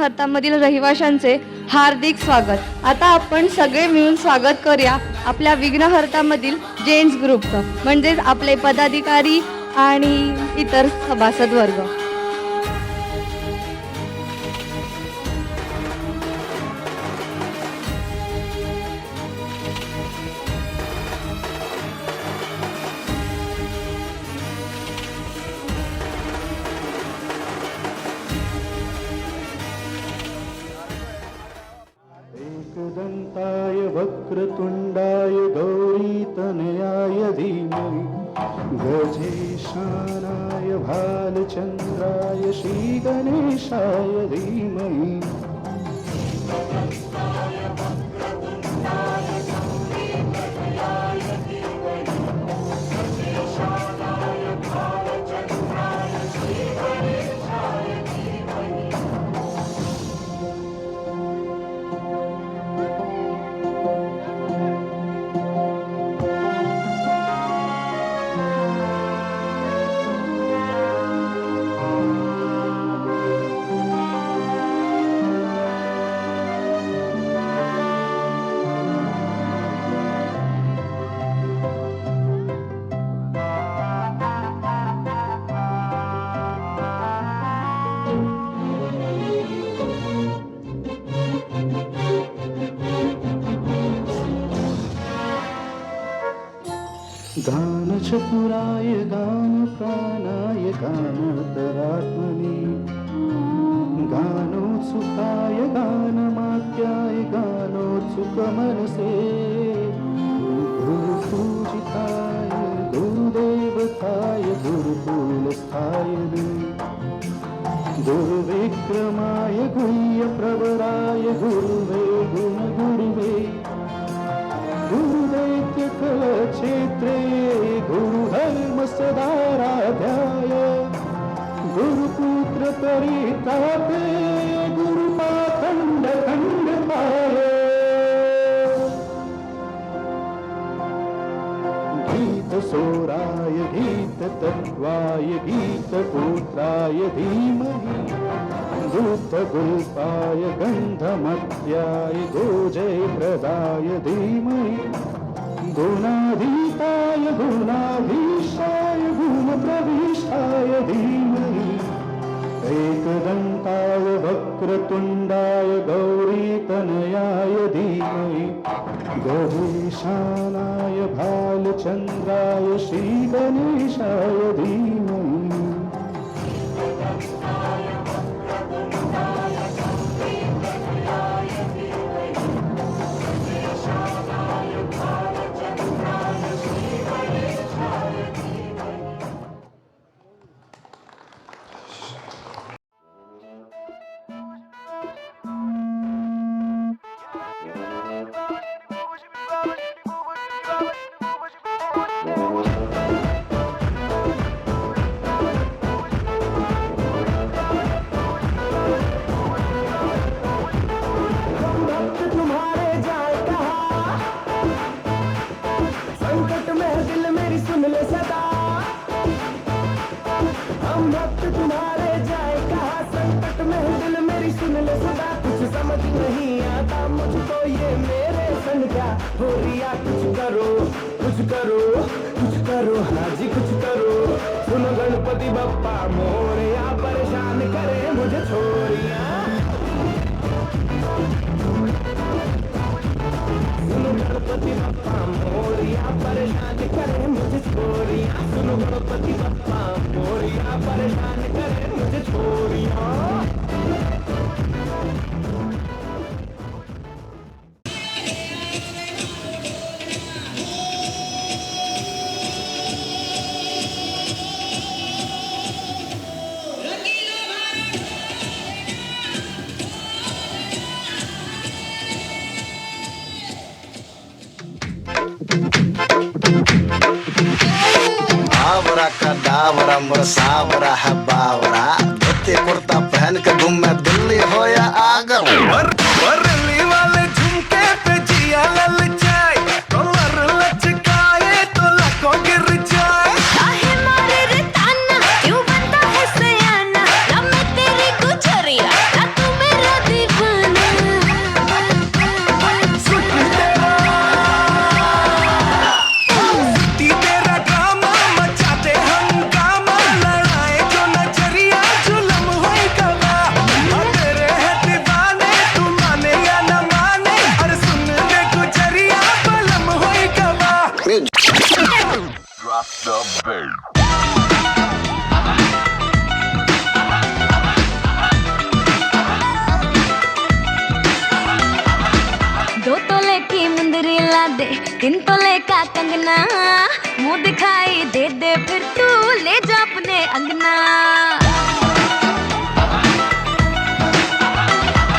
विघ्नहर्तामधील रहिवाशांचे हार्दिक स्वागत। आता आपण सगळे मिळून स्वागत करूया आपल्या विघ्नहर्तामधील जेंट्स ग्रुपचं, म्हणजेच आपले पदाधिकारी आणि इतर सभासद वर्ग। एकदन्ताय वक्रतुण्डाय गौरीतनयाय धीमहि गजेशानाय भालचन्द्राय श्रीगणेशाय धीमहि। गानचतुराय गानप्राणाय गानतरात्मनि गानोत्सुकाय गानमात्याय गानोत्सुकमनसे गुरुपूजिताय गुरुदेवताय गुरुकुलस्थाय गुरुविक्रमाय गुह्यप्रवराय गुरुवे गुणगुरुवे गुरुदैत्यकुलक्षेत्रे गुरुधर्म सदाराध्याय गुरुपुत्र परितापे गुरुपाखण्ड खण्डपाय गीतसोराय गीततत्त्वाय गीतपुत्राय धीमहि दूतगुल्पाय गन्धमत्याय गोजयप्रदाय धीमहि गुणाधीताय गुणाधीशाय गुणप्रविष्टाय धीमहि एकदन्ताय वक्रतुण्डाय गौरीतनयाय धीमहि गजेशानाय भालचन्द्राय श्रीगणेशाय धीमहि। हो रिया कुछ करो कुछ करो कुछ करो, हाँ जी कुछ करो। सुनो गणपति बप्पा मोरया परेशान करे मुझे छोरिया। सुनो गणपति बप्पा मोरया परेशान करे मुझे छोरिया। सुनो गणपति बप्पा मोरया परेशान करे मुझे छोरिया। बावरा का दावरा मोर सावरा है बावरा, धोती कुर्ता पहन के घूमे दिल्ली हो या आगरा। बरली वाले झुमके पे जिया ललचाए, कमर लचकाए तो लको गिर जाए। काहे मारे रे ताना, क्यों बनता है सयाना? ना मैं तेरी गुजरिया, ना तू मेरा ला दे 3 तोले का कंगना, मुंह दिखाई दे दे फिर तू ले जा अपने अंगना।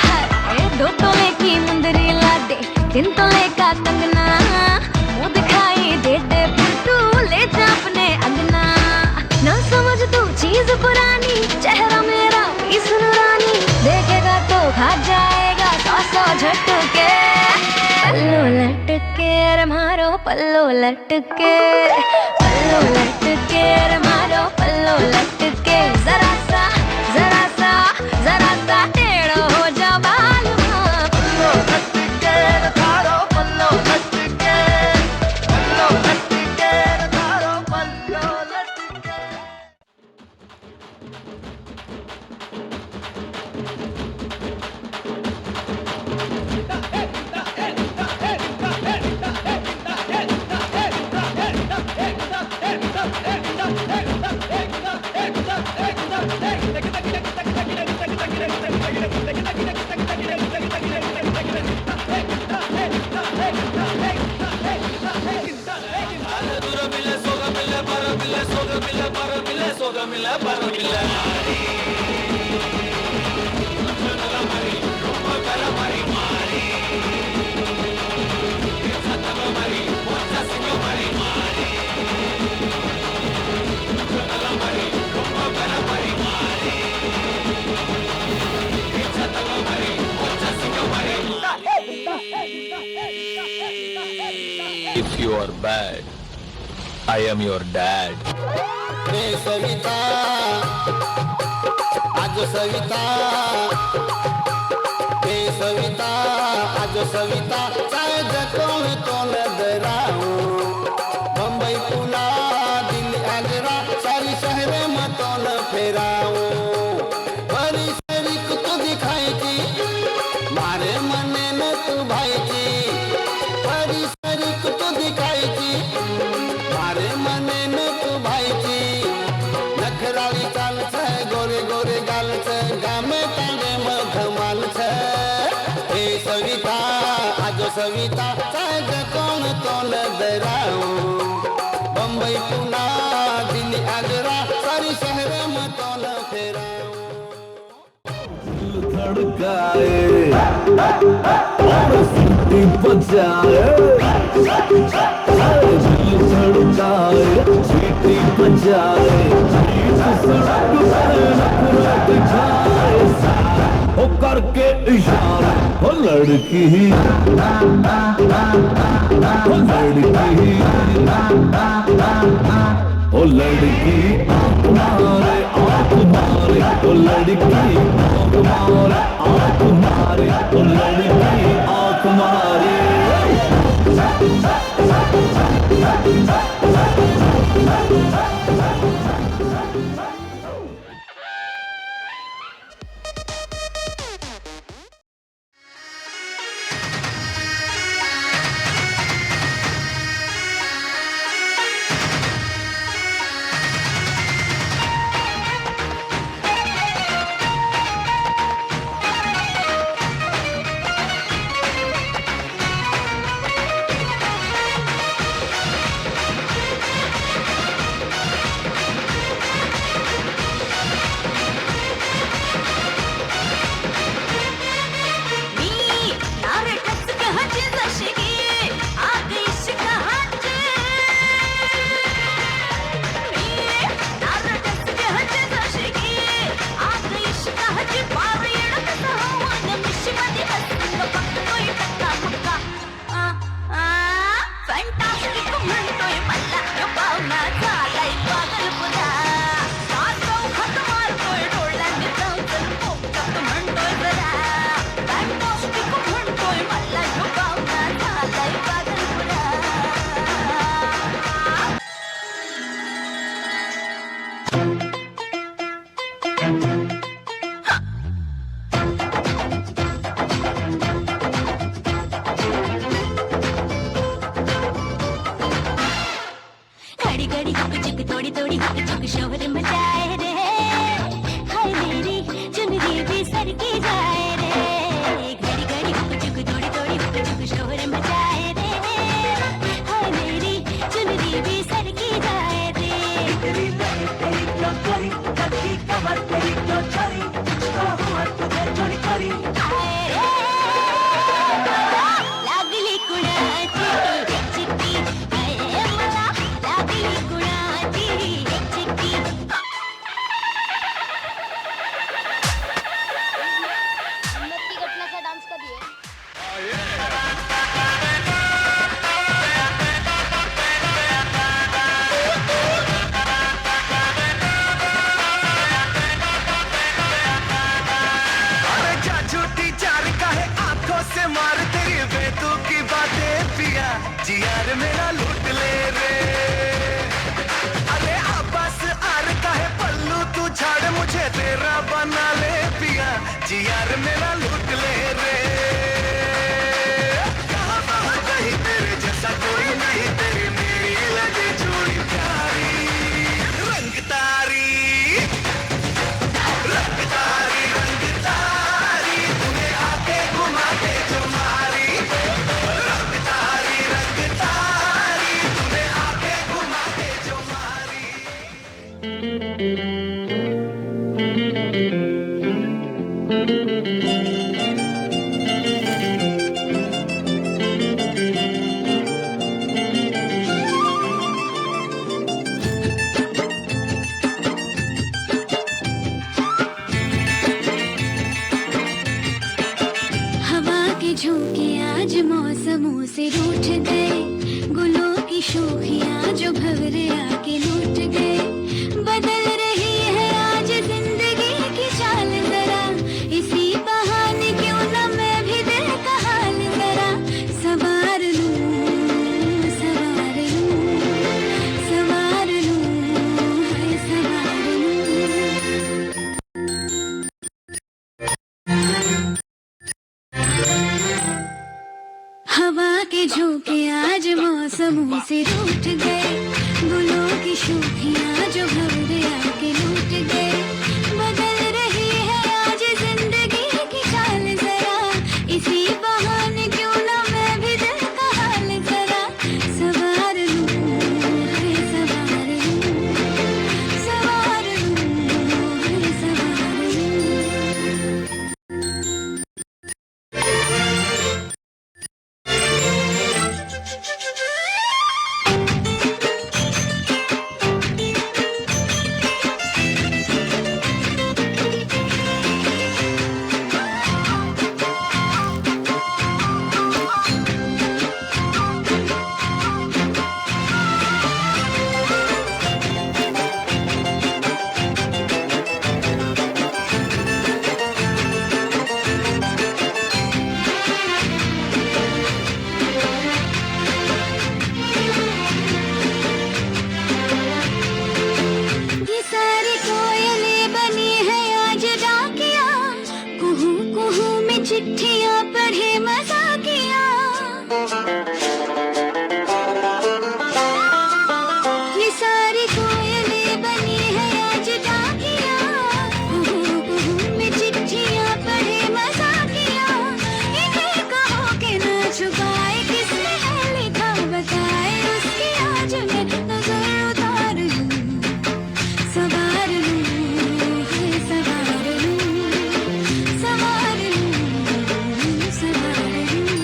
हाय 2 तोले की मुंदरी ला दे 3 तोले का कंगना, मुंह दिखाई दे दे फिर तू ले जा अपने अंगना। ना समझ तू चीज पुरानी, चेहरा मेरा पीस नूरानी, देखेगा तो खा जाएगा 100 झटके। पल्लो लटके रे मारो पल्लो लटके, पल्लो लटके रे मारो पल्लो लटके। जरा सा टेढ़ो हो जा बालमा, पल्लो लटके रे मारो पल्लो लटके, पल्लो लटके रे मारो पल्लो लटके। If you are bad, I am your dad. रे सविता आज सविता, रे सविता आज सविता, शायद कौन तो नजर आऊं। बम्बई पुणे दिल्ली आगरा सारी शहर में तो न फेराऊं। बड़ी शरीक तो दिखाएगी मारे मने न तू भाईजी, बड़ी शरीक तो दिखाएगी मारे मने न तू भाईजी। नखराली चाल छे गोरे गोरे गाल छे, गामे तांगे में धमाल छे। ए सविता आज सविता, शायद कौन तो नजर आऊं। बम्बई पुणे दिल्ली आगरा सारी शहर में तो न फेराऊं। धड़काए और सीटी बजाए, दिल धड़काए सीटी बजाए, गीत सड़क पे नखरा दिखाए, हो करके इशारा हो लड़की, हो लड़की, ओ लड़की आँख मारे आँख मारे, ओ लड़की आँख मारे आँख मारे, ओ लड़की आँख मारे। मैं तेरा बना ले पिया जी यार मेरा लूट ले रे कहाँ कहाँ कहीं तेरे जैसा कोई नहीं तेरी मेरी लगे जोड़ी प्यारी रंग तारी तूने आके घुमा के जो मारी रंग तारी तूने आके घुमा के जो मारी हवा के झोंके आज मौसमों से रूठ गए गुलों की शोखियां जो भंवरे आके लूट गए बदल रही है आज जिंदगी की चाल जरा इसी बहाने क्यों न मैं भी दिल का हाल जरा सवार लूं सवार लूं सवार लूं हाय सवार लूं हवा के झोंके आज मौसमों से रूठ गए गुलों की शोखियां जो भंवरे आके लूट गए बदल रही है आज जिंदगी की चाल जरा इसी बहाने क्यों ना मैं भी दिल का हाल जरा सवार लूं हाय सवार लूं सवार लूं हाय सवार लूं ये सारी कोयलें बनी है आज डाकिया कुहू कुहू में चिट्ठियां पढ़े मजाकिया ये सारी कोयलें बनी है आज डाकिया कुहू कुहू में चिट्ठियां पढ़े मजाकिया इन्हें कहो कि ना छुपाए किसने है लिखा बताए उसकी आज मैं नजर उतार लूं सवार लूं हाय सवार लूं सवार लूं सवार लूं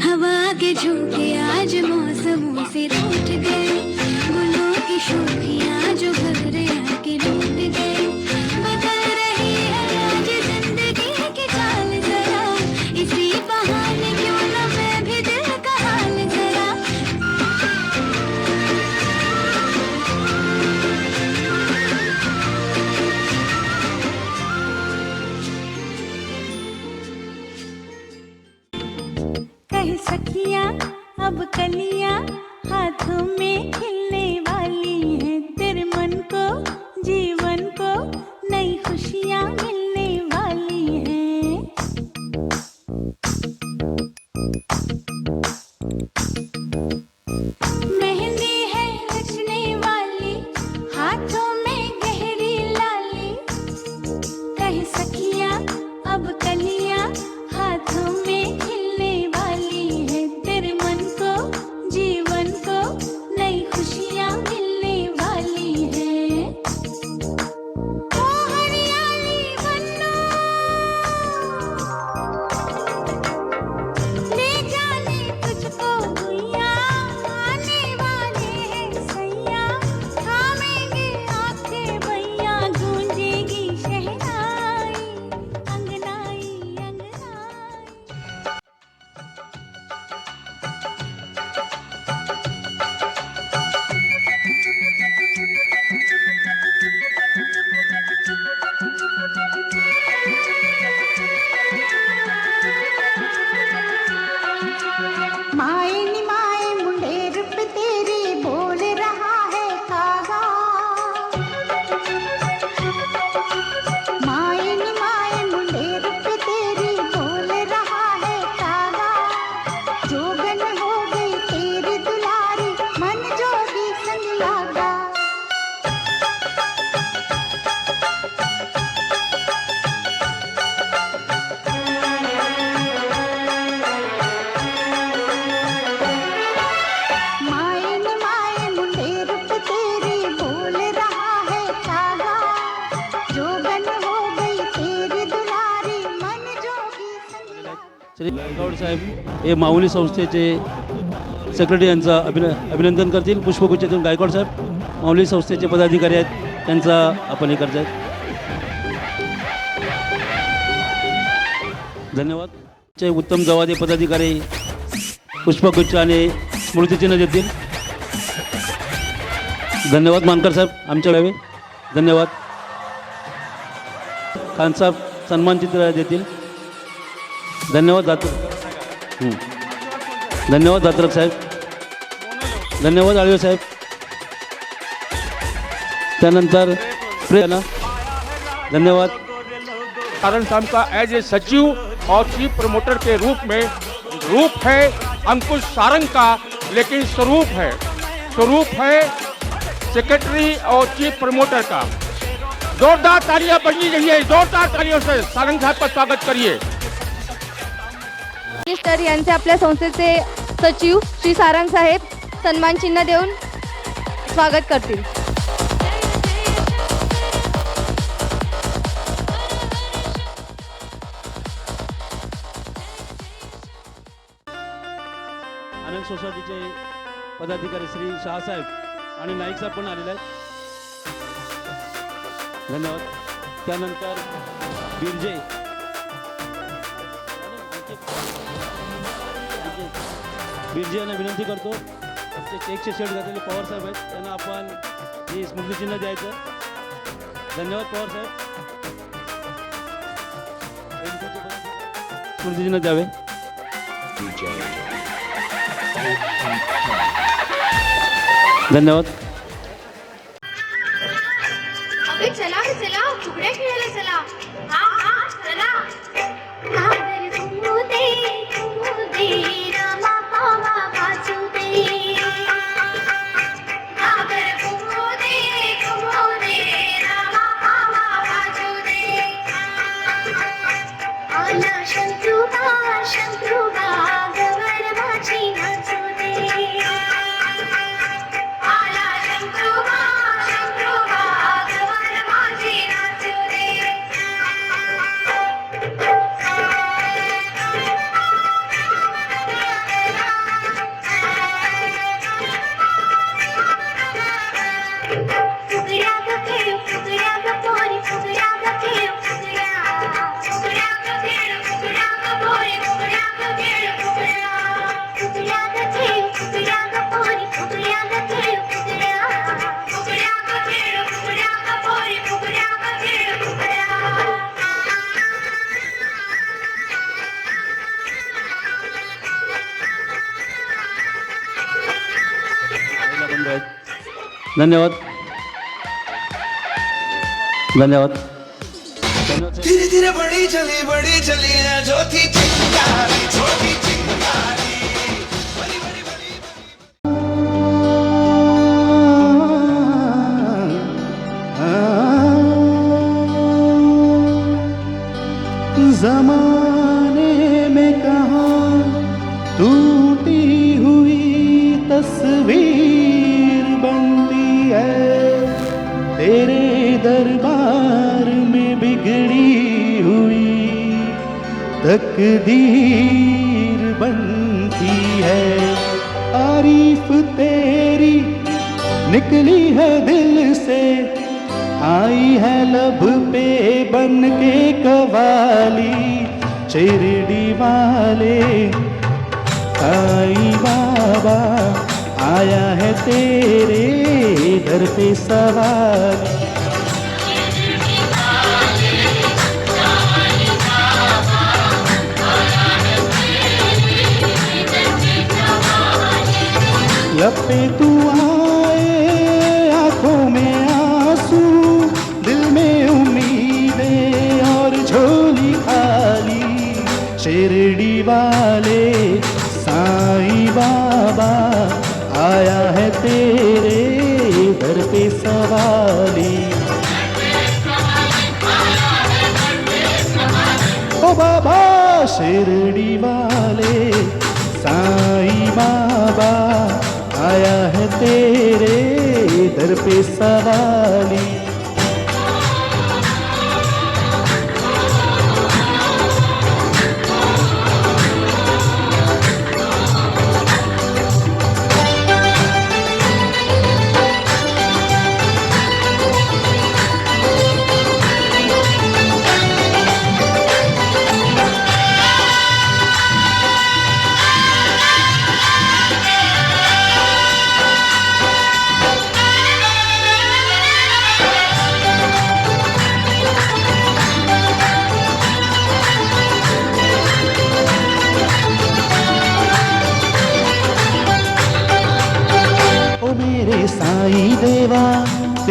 हवा के झोंके आज मौसमों से रूठ गए गुलों की शोखियां जो भंवरे आके लूट गए बदल रही है आज जिंदगी की चाल जरा इसी बहाने क्यों न मैं भी दिल का हाल जरा कह सखियां अब कलियां हाथों में खिलने वाली हैं तेरे मन को जीवन को नई खुशियां मिलने वाली हैं मेहंदी है रचने वाली हाथों में गहरी लाली कह सखियां अब कलियां हाथों में खिलने वाली है तेरे मन को श्री गावड साहेब हे माऊली संस्थेचे सेक्रेटरी यांचा अभिनंदन करतील. पुष्पगुच्छातून गायकवाड साहेब माऊली संस्थेचे पदाधिकारी आहेत, त्यांचा आपण हे करत आहेत. धन्यवाद. चे उत्तम गवादे पदाधिकारी पुष्पगुच्छ आणि स्मृतिचिन्ह देतील. धन्यवाद. मानकर साहेब आमच्या वेळी धन्यवाद. खान साहेब सन्मानचित्र देतील. धन्यवाद. धन्यवाद दात्रक साहेब. धन्यवाद आळवे साहेब. त्यानंतर प्रेरणा. धन्यवाद. सारंग साहब का एज ए सचिव और चीफ प्रमोटर के रूप में रूप है अंकुश सारंग का, लेकिन स्वरूप है सेक्रेटरी और चीफ प्रमोटर का. जोरदार तालियां बजनी चाहिए, जोरदार तालियों से सारंग साहब का स्वागत करिए. मिनिस्टर यांचे आपल्या संस्थेचे सचिव श्री सारंग साहेब सन्मान चिन्ह देऊन स्वागत करतील. आनंद सोसायटीचे पदाधिकारी श्री शहासाहेब आणि नाईक साहेब पण आलेले आहेत. धन्यवाद. त्यानंतर बिरजे यांना विनंती करतो, आमचे चेकचे शर्ट घातलेले पवार साहेब आहेत, त्यांना आपण हे स्मृतिचिन्ह द्यायचं. धन्यवाद पवार साहेब. स्मृतिचिन्ह द्यावे. धन्यवाद. अबे चला फुगड्या खेळायला चला. हा चला. रमा पावा वाजू दे. रमा पावा वाजू दे. आला शंत्रुबा गवर माझी नाचू दे. आला शंत्रुबा गवर माझी नाचू दे. फुगड्या ग खेळ, फुगड्या ग पोरी, फुगड्या ग खेळ, फुगड्या. फुगड्या ग खेळ, फुगड्या ग पोरी, फुगड्या ग खेळ, फुगड्या. फुगड्या ग खेळ, फुगड्या ग पोरी, फुगड्या ग खेळ, फुगड्या. फुगड्या ग खेळ, फुगड्या ग पोरी, फुगड्या ग खेळ, फुगड्या. धन्यवाद. धन्यवाद. धीरे धीरे बड़ी चली है जो थी चिंगारी, छोटी चिंगारी. बड़ी बड़ी बड़ी ज़माने में कहाँ टूटी हुई तस्वीर बनती है, तेरे दरबार में बिगड़ी हुई तकदीर बनती है. तारीफ तेरी निकली है दिल से, आई है लब पे बन के कवाली. शिरडी वाले साईं बाबा आया है तेरे दर पे सवाल. लब पे तू आए, आंखों में आंसू, दिल में उम्मीदें और झोली खाली. शिरडी वाले साईं बाबा आया है तेरे दर पे सवाली. ओ बाबा शिरडी वाले साईं बाबा आया है तेरे दर पे सवाली.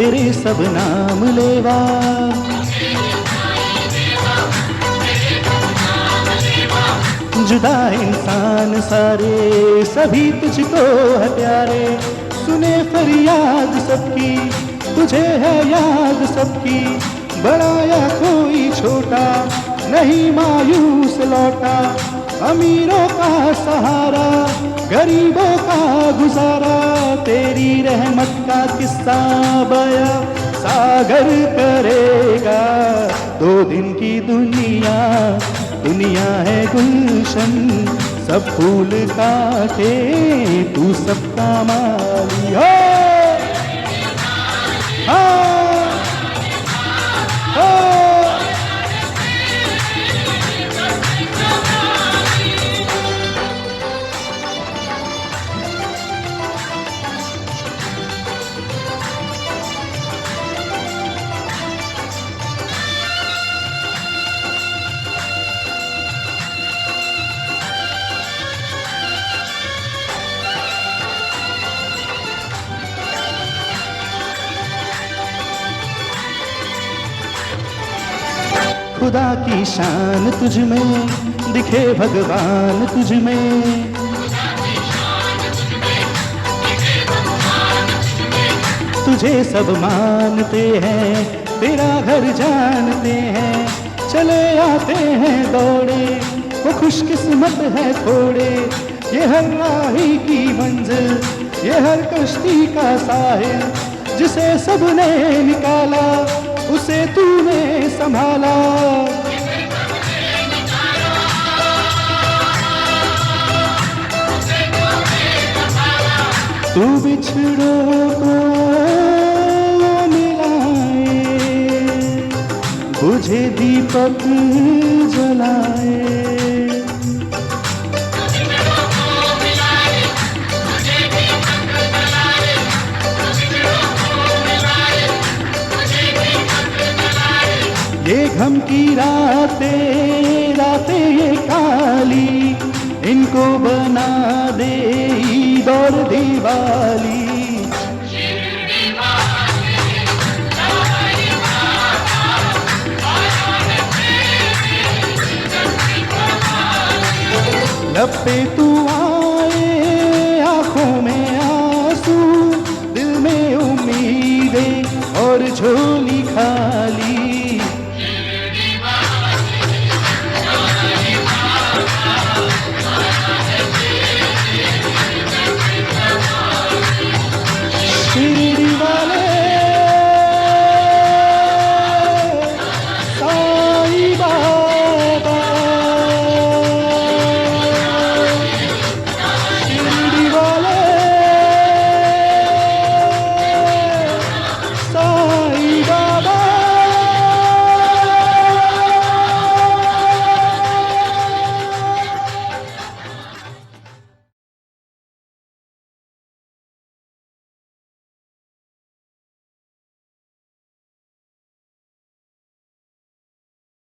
तेरे सब नाम लेवा। जुदा इंसान सारे सभी तुझको है प्यारे, सुने फरियाद सबकी तुझे है याद सबकी, बड़ा या कोई छोटा नहीं मायूस लौटा, अमीरों का सहारा गरीबों का गुजारा, तेरी रहमत का किस्सा बया सागर करेगा। 2 दिन की दुनिया दुनिया है गुलशन, सब फूल काटे तू सबका माली हो। खुदा की शान तुझ में दिखे भगवान तुझ में, तुझे सब मानते हैं तेरा घर जानते हैं, चले आते हैं दौड़े वो खुशकिस्मत है थोड़े, ये हर राही की मंजिल ये हर कश्ती का साहिल, जिसे सबने निकाला उसे तूने संभाला। तू बिछड़ों को मिलाए, बुझे दीपक जलाए, ये घम की रातें रातें ये काली, इनको बना दे ईद और दिवाली। लब पे तू